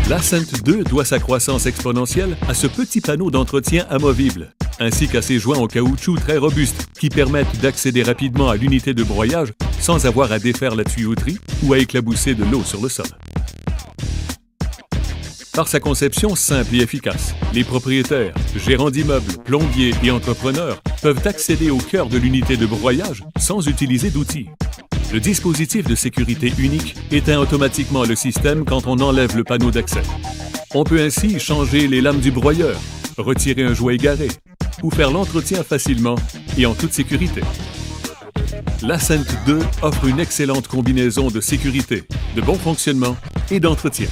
L'Ascent 2 doit sa croissance exponentielle à ce petit panneau d'entretien amovible, ainsi qu'à ses joints en caoutchouc très robustes qui permettent d'accéder rapidement à l'unité de broyage sans avoir à défaire la tuyauterie ou à éclabousser de l'eau sur le sol. Par sa conception simple et efficace, les propriétaires, gérants d'immeubles, plombiers et entrepreneurs peuvent accéder au cœur de l'unité de broyage sans utiliser d'outils. Le dispositif de sécurité unique éteint automatiquement le système quand on enlève le panneau d'accès. On peut ainsi changer les lames du broyeur, retirer un jouet égaré ou faire l'entretien facilement et en toute sécurité. L'Ascent 2 offre une excellente combinaison de sécurité, de bon fonctionnement et d'entretien.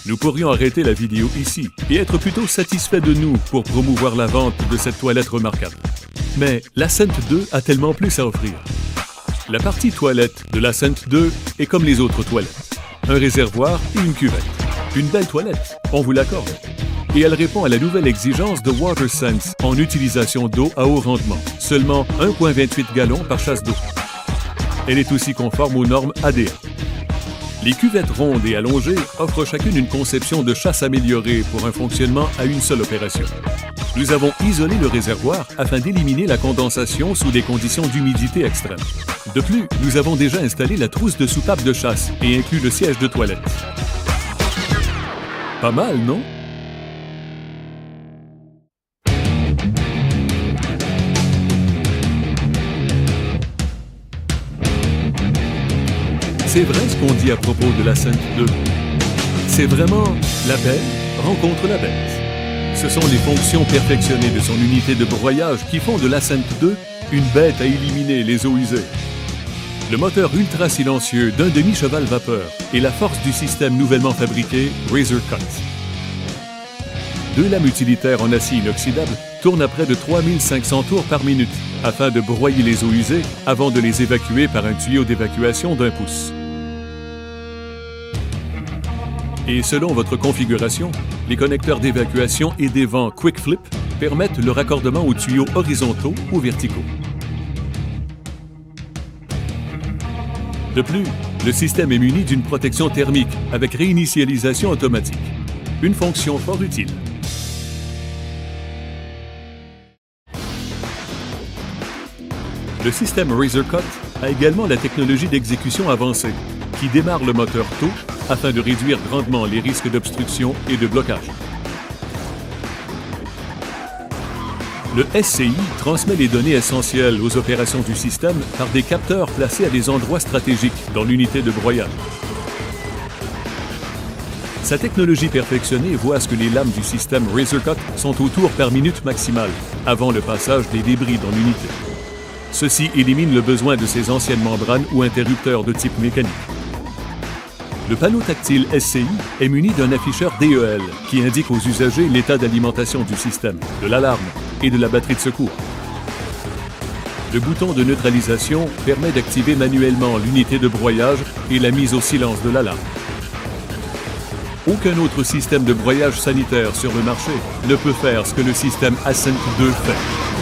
Nous pourrions arrêter la vidéo ici et être plutôt satisfaits de nous pour promouvoir la vente de cette toilette remarquable. Mais l'Ascent 2 a tellement plus à offrir. La partie toilette de l'Ascent 2 est comme les autres toilettes. Un réservoir et une cuvette. Une belle toilette, on vous l'accorde. Et elle répond à la nouvelle exigence de WaterSense en utilisation d'eau à haut rendement. Seulement 1,28 gallons par chasse d'eau. Elle est aussi conforme aux normes ADA. Les cuvettes rondes et allongées offrent chacune une conception de chasse améliorée pour un fonctionnement à une seule opération. Nous avons isolé le réservoir afin d'éliminer la condensation sous des conditions d'humidité extrême. De plus, nous avons déjà installé la trousse de soupape de chasse et inclus le siège de toilette. Pas mal, non? C'est vrai ce qu'on dit à propos de l'Ascent 2. C'est vraiment la belle rencontre la bête. Ce sont les fonctions perfectionnées de son unité de broyage qui font de l'Ascent 2 une bête à éliminer les eaux usées. Le moteur ultra silencieux d'un demi-cheval vapeur et la force du système nouvellement fabriqué Razor Cut. Deux lames utilitaires en acier inoxydable tournent à près de 3500 tours par minute afin de broyer les eaux usées avant de les évacuer par un tuyau d'évacuation d'1 pouce. Et selon votre configuration, les connecteurs d'évacuation et des vents Quick Flip permettent le raccordement aux tuyaux horizontaux ou verticaux. De plus, le système est muni d'une protection thermique avec réinitialisation automatique. Une fonction fort utile. Le système Razor Cut a également la technologie d'exécution avancée qui démarre le moteur tôt afin de réduire grandement les risques d'obstruction et de blocage. Le SCI transmet les données essentielles aux opérations du système par des capteurs placés à des endroits stratégiques dans l'unité de broyage. Sa technologie perfectionnée voit à ce que les lames du système Razor Cut sont au tour par minute maximale avant le passage des débris dans l'unité. Ceci élimine le besoin de ces anciennes membranes ou interrupteurs de type mécanique. Le panneau tactile SCI est muni d'un afficheur DEL qui indique aux usagers l'état d'alimentation du système, de l'alarme et de la batterie de secours. Le bouton de neutralisation permet d'activer manuellement l'unité de broyage et la mise au silence de l'alarme. Aucun autre système de broyage sanitaire sur le marché ne peut faire ce que le système Ascent 2 fait.